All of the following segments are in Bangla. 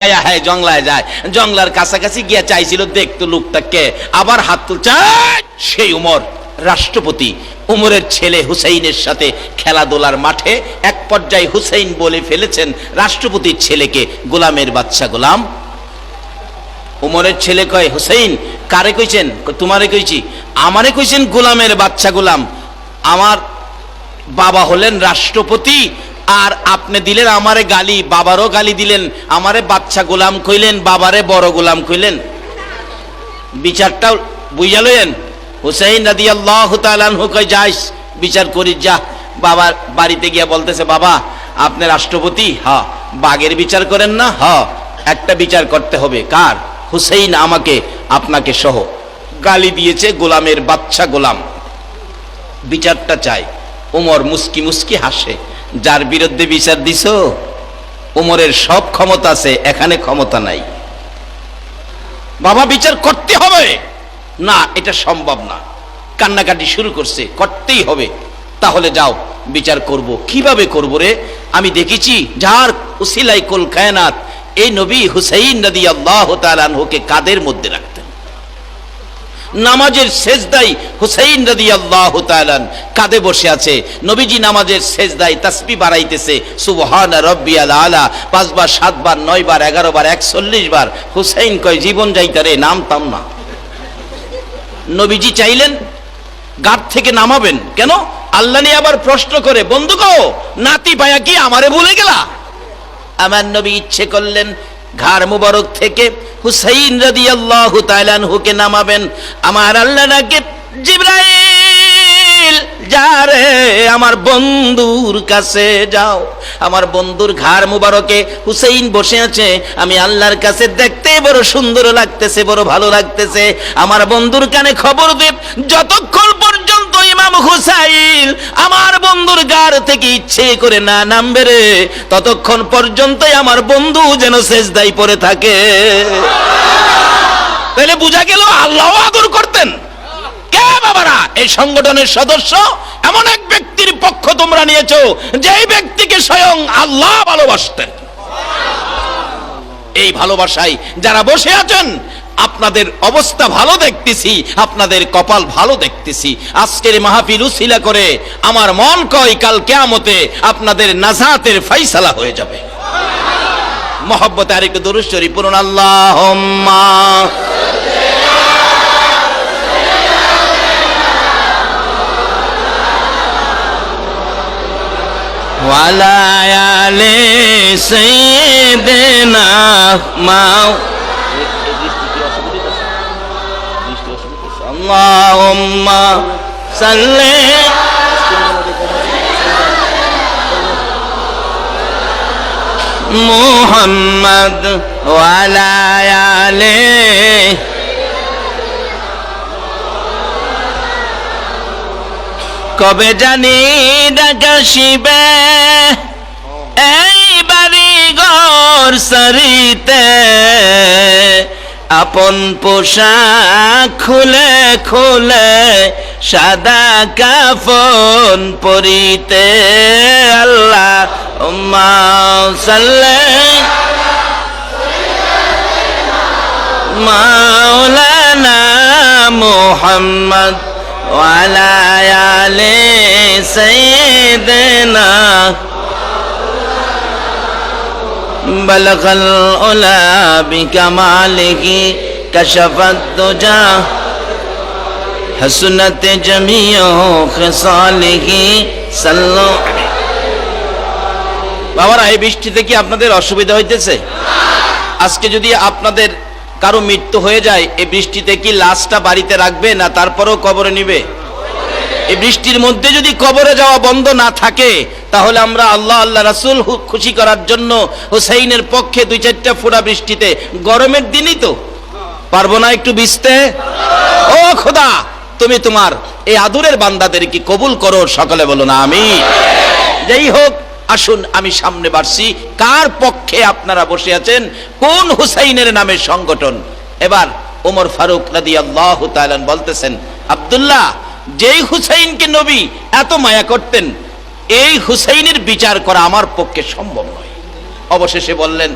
জংলায় যায়, জংলার কাছাকাছি গিয়া চাইছিল দেখতো লোকটাকে, আবার হাত তুলছে সেই উমর রাষ্ট্রপতি। উমরের ছেলে হুসাইনের সাথে খেলাধুলার মাঠে এক পর্যায়ে হুসাইন বলে ফেলেছেন রাষ্ট্রপতির ছেলেকে গোলামের বাচ্চা গোলাম। উমরের ছেলে কয়, হুসাইন কারে কইছেন? তোমারে কইছি। আমারে কইছেন গোলামের বাচ্চা গোলাম। আমার বাবা হলেন রাষ্ট্রপতি আর আপনি দিলেন আমারে গালি, বাবারও গালি দিলেন, আমারে বাচ্চা গোলাম কইলেন, বাবারে বড় গোলাম কইলেন। বিচারটা বুঝা লইলেন? হুসাইন রাদিয়াল্লাহু তাআলা আনহু কয়, যাইস বিচার করিস যা। বাবার বাড়িতে গিয়া বলতেছে, বাবা আপনি রাষ্ট্রপতি? হ্যাঁ। বাঘের বিচার করেন না? হ্যাঁ। একটা বিচার করতে হবে। কার? হুসাইন আমাকে আপনাকে সহ গালি দিয়েছে, গোলামের বাচ্চা গোলাম, বিচারটা চাই। উমর মুস্কি মুস্কি হাসে, যার বিরুদ্ধে বিচার দিছো উমরের সব ক্ষমতা আছে, এখানে ক্ষমতা নাই। বাবা বিচার করতে হবে না, এটা সম্ভব না। কান্নাকাটি শুরু করছে, করতেই হবে। তাহলে যাও বিচার করব। কিভাবে করব রে? আমি দেখেছি যার উসিলাই কুল কায়নাত, এই নবী হুসাইন রাদিয়াল্লাহু তাআলা আনহুকে কাদের মধ্যে রাখতেন। নামাজের সেজদায় হুসাইন রাদিয়াল্লাহু তাআলা কাঁধে বসে আছে। নবীজি নামাজের সেজদায় তাসবিহ বাড়াইতেছে, সুবহান রাব্বিয়াল আলা 5 বার 7 বার 9 বার 11 বার 41 বার। হুসাইন কয়, জীবন যাইতারে নামতাম না। নবীজি চাইলেন গাড় থেকে নামাবেন, কেন? আল্লাহ নিয়ে আবার প্রশ্ন করে, বন্ধু গো নাতি পায়া কি আমারে ভুলে গেলা? আমার নবী ইচ্ছে করলেন ঘাড় মুবারক থেকে হুসাইন রাদিয়াল্লাহু তাআলা আনহুকে নামাবেন। আমার আল্লাহ নাকি, জিবরাইল যা রে আমার বন্ধুর কাছে যাও। আমার বন্ধুর ঘাড় মুবারকে হুসাইন বসে আছে, আমি আল্লাহর কাছে দেখতে বড় সুন্দর লাগতেছে, বড় ভালো লাগতেছে। আমার বন্ধুর কানে খবর দে, যতক্ষণ পর্যন্ত ইমাম হুসাইন আমার বন্ধুর ঘাড় থেকে ইচ্ছে করে না নামবে রে, ততক্ষণ পর্যন্তই আমার বন্ধু যেন সেজদায় পড়ে থাকে। তাহলে বুঝা গেল আল্লাহ আদর করতেন। কে বাবারা? এই সংগঠনের সদস্য এমন এক ব্যক্তির পক্ষ তোমরা নিয়েছো, যেই ব্যক্তিকে স্বয়ং আল্লাহ ভালোবাসতেন। এই ভালোবাসায় যারা বসে আছেন, আপনাদের অবস্থা ভালো দেখতেছি, আপনাদের কপাল ভালো দেখতেছি। আজকের মাহফিল উসিলা করে আমার মন কয় কাল কিয়ামতে আপনাদের নাজাতের ফয়সালা হয়ে যাবে। মহব্বতে আরেকটু দরুদ শরীফ পড়ুন, আল্লাহুম্মা ওয়ালা আলি সাইয়্যিদিনা আল্লাহুম্মা সাল্লি মুহাম্মদ ওয়ালা আলি। কবে জানি ডাকাশিবে এই বাড়ি ঘর সারিতে, আপন পোশাক খুলে খুলে সাদা কাফন পরিতে। আল্লাহুম্মা সাল্লি মাওলানা মুহাম্মদ ওয়ালা আলি সাইয়্যিদিনা বালাগাল উলা বিকামালিহি কাশাফাত দুজা হাসনাত জামিউ খিসালিহি সাল্লু। বাবারা, এই বৃষ্টিতে কি আপনাদের অসুবিধা হইতেছে? আজকে যদি আপনাদের কারো মৃত্যু হয়ে যায়, এই বৃষ্টিতে কি লাশটা বাড়িতে রাখবে না তারপরেও কবরে নিবে? এই বৃষ্টির মধ্যে যদি কবরে যাওয়া বন্ধ না থাকে, তাহলে আমরা আল্লাহ আল্লাহ রাসূল খুশি করার জন্য হুসাইনের পক্ষে 2-4টা ফোঁটা বৃষ্টিতে, গরমের দিনই তো পারবো না একটু ভিজতে? ও খোদা, তুমি তোমার এই আদরের বান্দাদেরকে কবুল করো, সকলে বলো না আমিন। যাই হোক, আসুন আমি সামনে বাড়ছি। কার পক্ষে আপনারা বসে আছেন? কোন হুসাইনের নামে সংগঠন? এবার ওমর ফারুক রাদিয়াল্লাহু তাআলা বলতেছেন, আব্দুল্লাহ, যেই হুসাইনকে নবী এত মায়া করতেন, এই হুসাইনের বিচার করা আমার পক্ষে সম্ভব নয়। অবশেষে বললেন,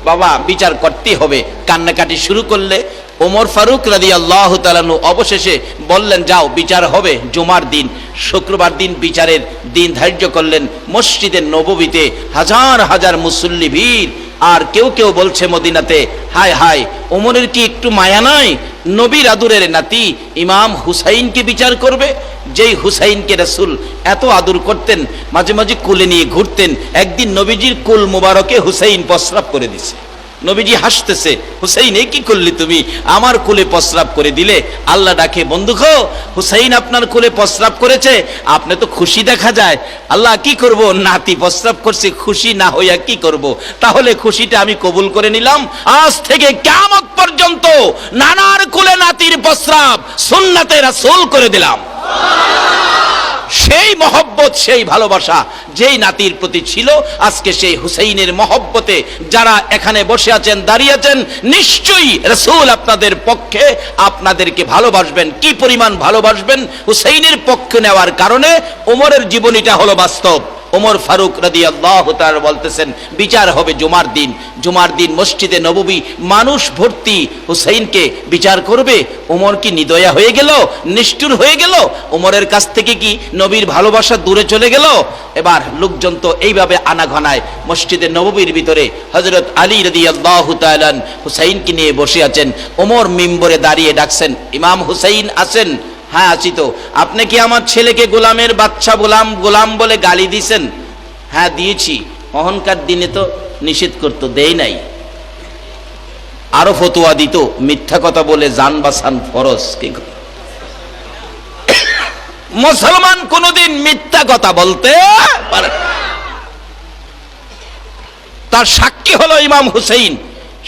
বাবা বিচার করতে হবে। কান্নাকাটি শুরু করলে ওমর ফারুক রাদিয়াল্লাহু তাআলা আনহু অবশেষে বললেন, যাও বিচার হবে জুমার দিন। শুক্রবার দিন বিচারের দিন ধার্য করলেন। মসজিদে নববীতে হাজার হাজার মুসল্লি ভিড়। আর কেউ কেউ বলছে মদিনাতে, হায় হায়, ওমরের কি একটু মায়া নাই? নবীর আদরের নাতি ইমাম হুসাইনকে বিচার করবে, যেই হুসাইনকে রাসূল এত আদর করতেন, মাঝে মাঝে কোলে নিয়ে ঘুরতেন। একদিন নবীজির কুল মুবারকে হুসাইন প্রস্রাব করে দিছে। নবীজি হাসতেছে, হুসাইন এ কি করলি তুমি? আমার কোলে প্রস্রাব করে দিলে। আল্লাহ ডাকে, বন্ধু গো, হুসাইন আপনার কোলে প্রস্রাব করেছে, আপনি তো খুশি দেখা যায়। আল্লাহ কি করব, নাতি প্রস্রাব করছে, খুশি না হইয়া কি করব? তাহলে খুশিটা আমি কবুল করে নিলাম। আজ থেকে কিয়ামত পর্যন্ত নানার কোলে নাতির প্রস্রাব সুন্নাতে রাসূল করে দিলাম। সেই মহব্বত, সেই ভালোবাসা যেই নাতির প্রতি ছিল, আজকে সেই হুসাইনের মহব্বতে যারা এখানে বসে আছেন, দাঁড়িয়ে আছেন, নিশ্চয়ই রাসূল আপনাদের পক্ষে আপনাদেরকে ভালোবাসবেন। কি পরিমাণ ভালোবাসবেন? হুসাইনের পক্ষ নেওয়ার কারণে ওমরের জীবনীটা হলো বাস্তব। ওমর ফারুক রাদিয়াল্লাহু তাআলা বলতেছেন, বিচার হবে জুমার দিন। জুমার দিন মসজিদে নববী মানুষ ভর্তি, হুসাইনকে বিচার করবে। ওমর কি নিদয়া হয়ে গেল, নিষ্ঠুর হয়ে গেল? ওমরের কাছ থেকে কি নবীর ভালোবাসা দূরে চলে গেল? এবার লোকজন তো এইভাবে আনাঘনায় মসজিদে নববীর ভিতরে হযরত আলী রাদিয়াল্লাহু তাআলা হুসাইনকে নিয়ে বসে আছেন। ওমর মিম্বরে দাঁড়িয়ে ডাকছেন, ইমাম হুসাইন আছেন? হ্যাঁ আছি তো। আপনি কি আমার ছেলেকে গোলামের বাচ্চা গোলাম গোলাম বলে গালি দিয়েছেন? হ্যাঁ দিয়েছি। অহংকার দিনে তো নিষেধ করতো, দেই নাই। আরো ফতোয়া দিত, মিথ্যা কথা বলে জান বাঁচান ফরজ। কি মুসলমান কোনদিন মিথ্যা কথা বলতে পারে? তার সাক্ষী হলো ইমাম হুসাইন।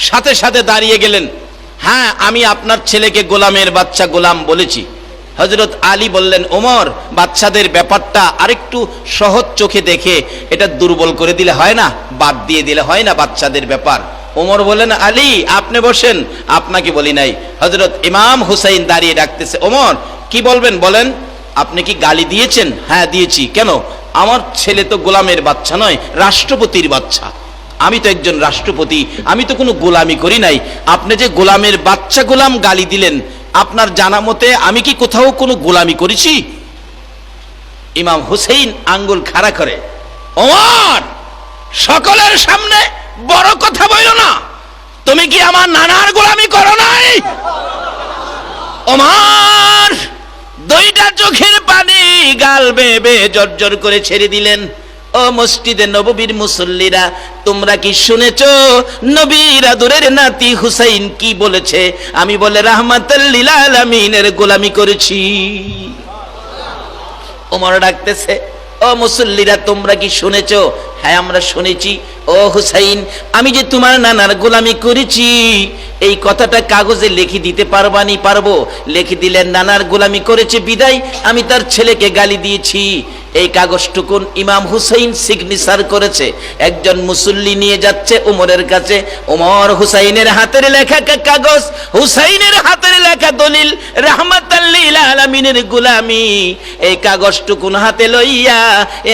সাথে সাথে দাঁড়িয়ে গেলেন, হ্যাঁ আমি আপনার ছেলেকে গোলামের বাচ্চা গোলাম বলেছি। হযরত আলী বললেন, ওমর, বাচ্চাদের ব্যাপারটা আরেকটু সহজ চোখে দেখে এটা দুর্বল করে দিলে হয় না, বাদ দিয়ে দিলে হয় না বাচ্চাদের ব্যাপার। ওমর বলেন, আলী আপনি বসেন, আপনাকে বলি নাই। হযরত ইমাম হুসাইন দাঁড়িয়ে ডাকতেছে, ওমর কি বলবেন বলেন? আপনি কি গালি দিয়েছেন? হ্যাঁ দিয়েছি। কেন? আমার ছেলে তো গোলামের বাচ্চা নয়, রাষ্ট্রপতির বাচ্চা। আমি তো একজন রাষ্ট্রপতি, আমি তো কোনো গোলামি করি নাই। আপনি যে গোলামের বাচ্চা গোলাম গালি দিলেন, আপনার জানা মতে আমি কি কোথাও কোনো গোলামি করেছি? ইমাম হুসাইন আঙ্গুল খাড়া করে, ওমর সকলের সামনে বড় কথা বলো না, তুমি কি আমার নানার গোলামি করো নাই? ওমর দুইটা চোখের পানি গাল বেয়ে বেয়ে জর্জর করে ছেড়ে দিলেন। ও মসজিদে নববীর মুসল্লিরা, তোমরা কি শুনেছো নবীর আদরের নাতি হুসাইন কি বলেছে? আমি বলে রাহমাতাল লিল আলামিনের গোলামি করেছি। ওমর ডাকতেছে, ও মুসল্লিরা তোমরা কি শুনেছো? হ্যাঁ আমরা শুনেছি। ও হুসাইন, আমি যে তোমার নানার গোলামি করেছি এই কথাটা কাগজে লিখে দিতে পারবানি? পারবো। লিখে দিলেন, নানার গোলামি করেছে বিদায় আমি তার ছেলেকে গালি দিয়েছি। এই কাগজটুকুন ইমাম হুসাইন সিগনেচার করেছে। একজন মুসল্লি নিয়ে যাচ্ছে ওমরের কাছে, ওমর হুসাইনের হাতের লেখা কাগজ, হুসাইনের হাতের লেখা দলিল, রাহমাতাল লিল আলামিনের গোলামি। এই কাগজটুকুন হাতে লইয়া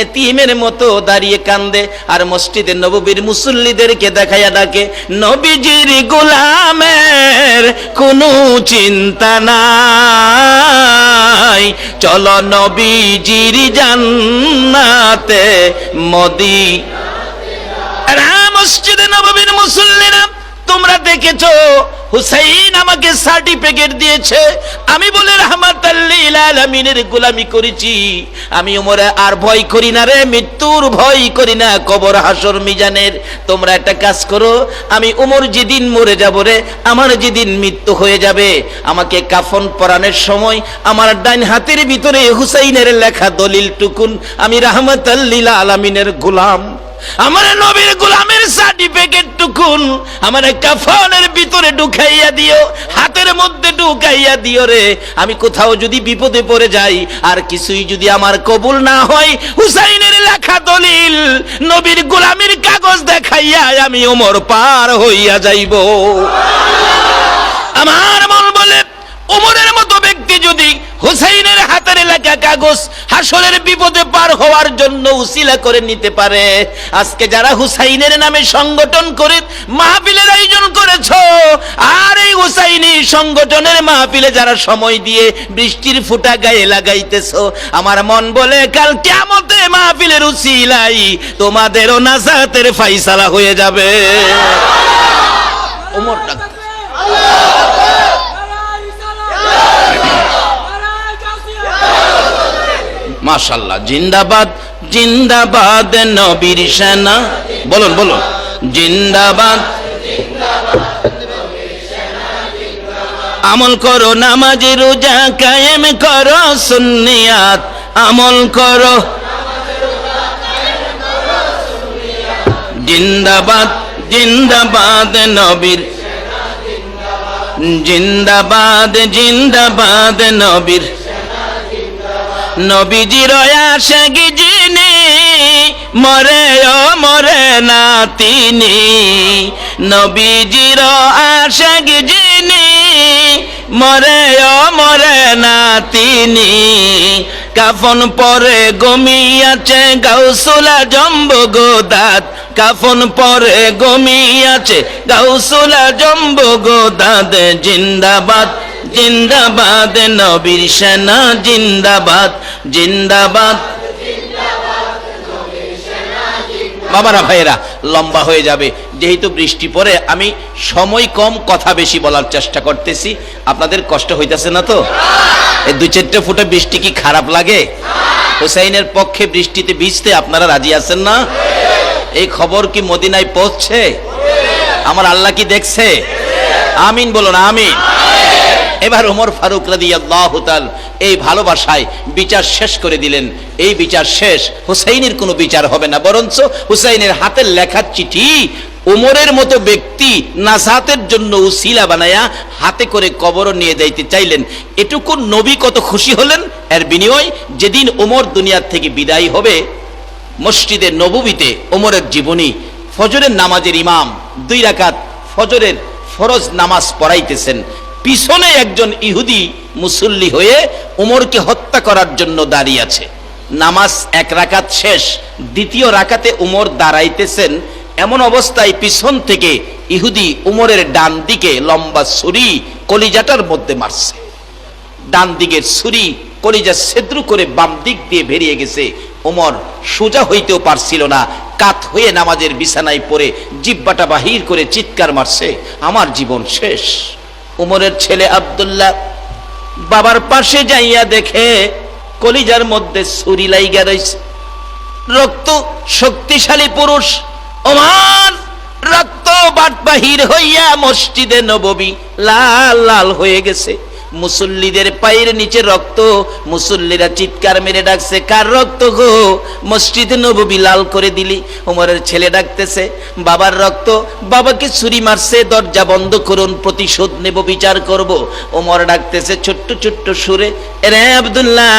এতিমের মতো দাঁড়িয়ে কান্দে আর মসজিদে নববীর মুসল্লিদেরকে দেখাইয়া ডাকে, নবীজির গোলামের কোনো চিন্তা নাই, চলো নবীজির জান্নাতে মদিনা। মসজিদে নববীর মুসল্লিরা, তোমরা দেখেছো হুসাইন আমাকে সার্টিফিকেট দিয়েছে, আমি বলে রাহমাতাল লিল আলামিনের গোলামি করেছি। আমি ওমরে আর ভয় করি না রে, মৃত্যুর ভয় করি না, কবর হাসর মিজানের। তোমরা একটা কাজ করো, আমি ওমর যেদিন মরে যাব রে, আমার যেদিন মৃত্যু হয়ে যাবে, আমাকে কাফন পরানোর সময় আমার ডান হাতের ভিতরে হুসাইনের লেখা দলিল টুকুন, আমি রাহমাতাল লিল আলামিনের গোলাম, আমার নবীর গোলামের সার্টিফিকেট টুকুন আমার কাফনের ভিতরে ঢুকাইয়া দিও, হাতের মধ্যে ঢুকাইয়া দিও রে। আমি কোথাও যদি বিপদে পড়ে যাই আর কিছুই যদি আমার কবুল না হয়, হুসাইনের লেখা দলিল নবীর গোলামের কাগজ দেখাইয়া আমি ওমর পার হইয়া যাইব। আমার মন বলে ওমরের মতো ব্যক্তি যদি হুসাইনের হাত হাতের লেখা কাগজ হাসরের বিপদে পার হওয়ার জন্য উসিলা করে নিতে পারে। আজকে যারা হুসাইনের নামে সংগঠন করে মাহফিলের আয়োজন করেছো, আর এই হুসাইনি সংগঠনের মাহফিলে যারা সময় দিয়ে বৃষ্টির ফুটা গায়ে লাগাইতেছো, আমার মন বলে কাল কিয়ামতে মাহফিলের উসিলাই তোমাদেরও নাজাতের ফায়সালা হয়ে যাবে। ওমর ডাক্তার মাশাআল্লাহ, জিন্দাবাদ জিন্দাবাদ নবীর সেনা, বলুন বলুন জিন্দাবাদ। আমল করো নামাজ রোজা কায়েম করো সুন্নিয়াত, আমল করো জিন্দাবাদ জিন্দাবাদ নবীর, জিন্দাবাদ জিন্দাবাদ নবীর, নবীজির আশিক যিনি মরে ও মরে না তিনি, নবীজির আশিক যিনি মরে ও মরে না তিনি, কাফন পরে ঘুমিয়াছে গাউসুল আজম বগদাদ, কাফন পরে ঘুমিয়াছে গাউসুল আজম বগদাদ, জিন্দাবাদ জিন্দাবাদ নবীর সেনা, জিন্দাবাদ জিন্দাবাদ। বাবারা ভাইয়েরা, লম্বা হয়ে যাবে যেহেতু বৃষ্টি পড়ে, আমি সময় কম কথা বেশি বলার চেষ্টা করতেছি। আপনাদের কষ্ট হইতেছে না তো? এই 2-4 ফুটা বৃষ্টি কি খারাপ লাগে? হুসাইনের পক্ষে বৃষ্টিতে ভিজতে আপনারা রাজি আছেন না? এই খবর কি মদিনায় পৌঁছছে? আমার আল্লাহ কি দেখছে? আমিন বলুন আমিন। এবার ওমর ফারুক রাদিয়াল্লাহু তাআলা এই ভালোবাসায় বিচার শেষ করে দিলেন। এই বিচার শেষ, হুসাইনের কোনো বিচার হবে না, বরঞ্চ হুসাইনের হাতের লেখা চিঠি ওমরের মতো ব্যক্তি নাজাতের জন্য উসিলা বানায়া হাতে করে কবর নিয়ে যাইতে চাইলেন। এটুকু নবী কত খুশি হলেন। এর বিনিময় যেদিন ওমর দুনিয়ার থেকে বিদায় হবে, মসজিদে নববীতে ওমরের জীবনী, ফজরের নামাজের ইমাম 2 রাকাত ফজরের ফরজ নামাজ পড়াইতেছেন, পিছনে একজন ইহুদি মুসল্লি হয়ে ওমরকে হত্যা করার জন্য দাঁড়িয়ে আছে। নামাজ 1 রাকাত শেষ, 2য় রাকাতে ওমর দাঁড়াইতেছেন, এমন অবস্থায় পিছন থেকে ইহুদি ওমরের ডান দিকে লম্বা ছুরি কলিজাটার মধ্যে মারছে। ডান দিকের ছুরি কলিজা ছেদ্র করে বাম দিক দিয়ে বেরিয়ে গেছে। ওমর সোজা হইতেও পারছিল না, কাত হয়ে নামাজের বিছানায় পড়ে জিহ্বাটা বাহির করে চিৎকার মারছে, আমার জীবন শেষ। ওমরের ছেলে আব্দুল্লাহ বাবার পাশে যাইয়া দেখে কলিজার মধ্যে ছুরি লাইগা রইছে। রক্ত শক্তিশালী পুরুষ ওমর রক্ত বাট বাহির হইয়া মসজিদে নববী লাল লাল হয়ে গেছে। মুসল্লিদের পায়ের নিচে রক্ত, মুসল্লিরা চিৎকার মেরে ডাকছে, কার রক্ত গো? মসজিদে নববী লাল করে দিলি। ওমরের ছেলে ডাকতেছে, বাবার রক্ত, বাবাকে ছুরি মারছে, দরজা বন্ধ করুন, প্রতিশোধ নেব, বিচার করব। ওমর ডাকতেছে ছোট্ট ছোট্ট সুরে, রে আব্দুল্লাহ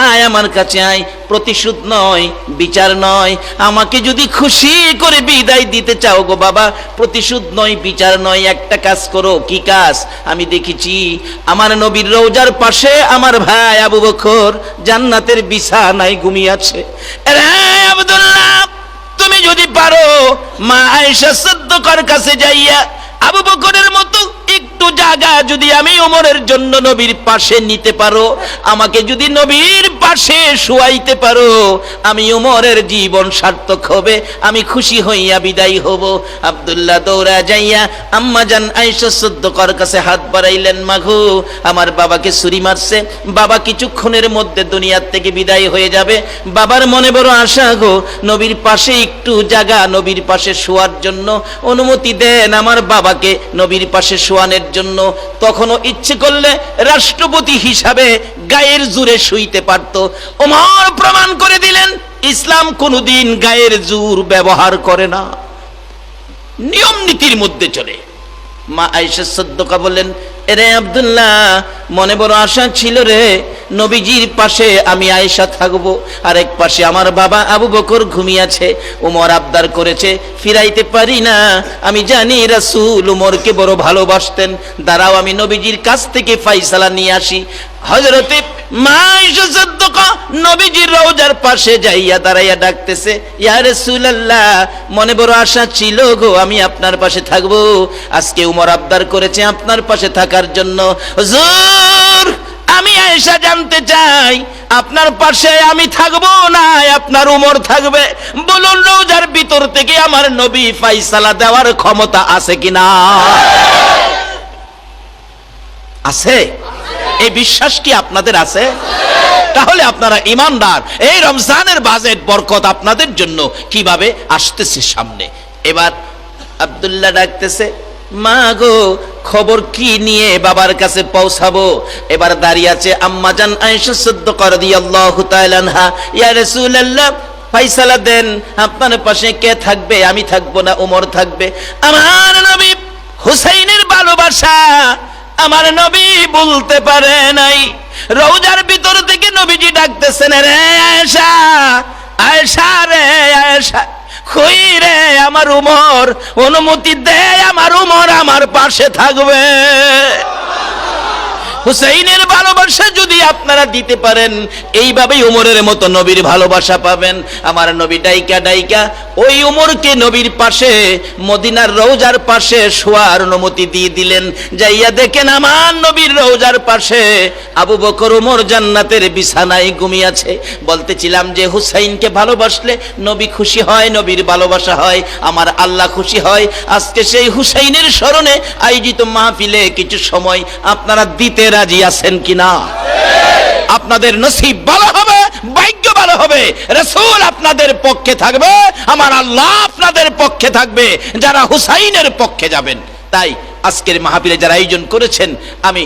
আয় আমার কাছে আয়, প্রতিশোধ নয়, বিচার নয়, আমাকে যদি খুশি করে বিদায় দিতে চাও গো বাবা, প্রতিশোধ নয়, বিচার নয়, একটা কাজ করো। কি কাজ? আমি দেখেছি আমার নবীর রওজার পাশে আমার ভাই আবু বকর জান্নাতের বিছানায় ঘুমিয়ে আছে। রে আব্দুল্লাহ তুমি যদি পারো মা আয়েশা সিদ্দিকার কাছে যাইয়া আবু বকরের মতো একটু জায়গা যদি আমি ওমরের জন্য নবীর পাশে নিতে পারো, আমাকে যদি নবীর পাশে শুয়াইতে পারো, আমি ওমরের জীবন সার্থক হবে, আমি খুশি হইয়া বিদায় হব। আব্দুল্লাহ দৌড়া যাইয়া আম্মা জান আয়েশা সিদ্দিকার কাছে হাত বাড়াইলেন, মাগো আমার বাবাকে ছুরি মারছে, বাবা কিছুক্ষণের মধ্যে দুনিয়ার থেকে বিদায় হয়ে যাবে, বাবার মনে বড় আশা গো, নবীর পাশে একটু জায়গা, নবীর পাশে শোয়ার জন্য অনুমতি দেন আমার বাবাকে নবীর পাশে শোয়ানের জন্য। তখনও ইচ্ছে করলে রাষ্ট্রপতি হিসাবে গায়ের জোরে শুইতে পারত। ওমর প্রমাণ করে দিলেন ইসলাম কোনদিন গায়ের জোর ব্যবহার করে না, নিয়ম নীতির মধ্যে চলে। মা আয়েশা সিদ্দিকা বললেন, রে আব্দুল্লাহ মনে বড় আশা ছিল রে, নবীজির পাশে আমি আয়েশা থাকবো, আর এক পাশে আমার বাবা আবু বকর ঘুমিয়েছে। ওমর আবদার করেছে, ফিরাইতে পারি না, আমি জানি রাসূল ওমরকে বড় ভালোবাসতেন, দাঁড়াও আমি নবীজির কাছ থেকে ফায়সালা নিয়ে আসি। হযরতে মা আয়েশা সিদ্দিকা নবীজির রওজার পাশে যাইয়া দাঁড়াইয়া ডাকতেছে, ইয়া রাসূলুল্লাহ, মনে বড় আশা ছিল গো আমি আপনার পাশে থাকবো, আজকে উমর আবদার করেছে আপনার পাশে থাকার জন্য। হুজুর, আমি আয়েশা জানতে চাই আপনার পাশে আমি থাকবো না আপনার উমর থাকবে? বলুন রওজার ভিতর থেকে আমার নবী ফায়সালা দেওয়ার ক্ষমতা আছে কিনা? আছে? এই বিশ্বাস কি আপনাদের আছে? তাহলে আপনারা ইমানদার। এই রমজানের বাজেট বরকত আপনাদের জন্য কিভাবে আসতেছে সামনে। এবার আব্দুল্লাহ ডাকতেছে, মা গো, খবর কি নিয়ে বাবার কাছে পৌঁছাবো? এবার দাঁড়িয়ে আছে আম্মাজান আয়েশা সিদ্দিকা রাদিয়াল্লাহু তাআলা আনহা, ইয়া রাসূলুল্লাহ, ফায়সালা দেন, আপনার পাশে কে থাকবে? আমি থাকবো না উমর থাকবে? আমার নবী হুসাইনের ভালোবাসা আমার নবী বলতে পারে নাই। রওজার ভিতর থেকে নবীজি ডাকতেছেন, রে আয়েশা, আয়েশা রে আয়েশা, কই রে আমার উমর, অনুমতি দে আমার উমর আমার পাশে থাকবে। হুসাইনের ভালোবাসা যদি আপনারা দিতে পারেন, এইভাবেই উমরের মতো নবীর ভালোবাসা পাবেন। আমার নবী ডাইকা ডাইকা ওই উমরকে নবীর পাশে মদিনার রওজার পাশে শোয়ার অনুমতি দিয়ে দিলেন। যাইয়া দেখেন আমার নবীর রওজার পাশে আবু বকর উমর জান্নাতের বিছানায় ঘুমিয়েছে। বলতেছিলাম যে হুসাইনকে ভালোবাসলে নবী খুশি হয়, নবীর ভালোবাসা হয়, আমার আল্লাহ খুশি হয়। আজকে সেই হুসাইনের স্মরণে আয়োজিত মাহফিলে কিছু সময় আপনারা দিতে রাজি আছেন কিনা? আপনাদের নসিব ভালো হবে, ভাগ্য ভালো হবে। রাসূল আপনাদের পক্ষে থাকবে, আমার আল্লাহ আপনাদের পক্ষে থাকবে, যারা হুসাইনের পক্ষে যাবেন। তাই আজকের মাহফিলে যারা আয়োজন করেছেন, আমি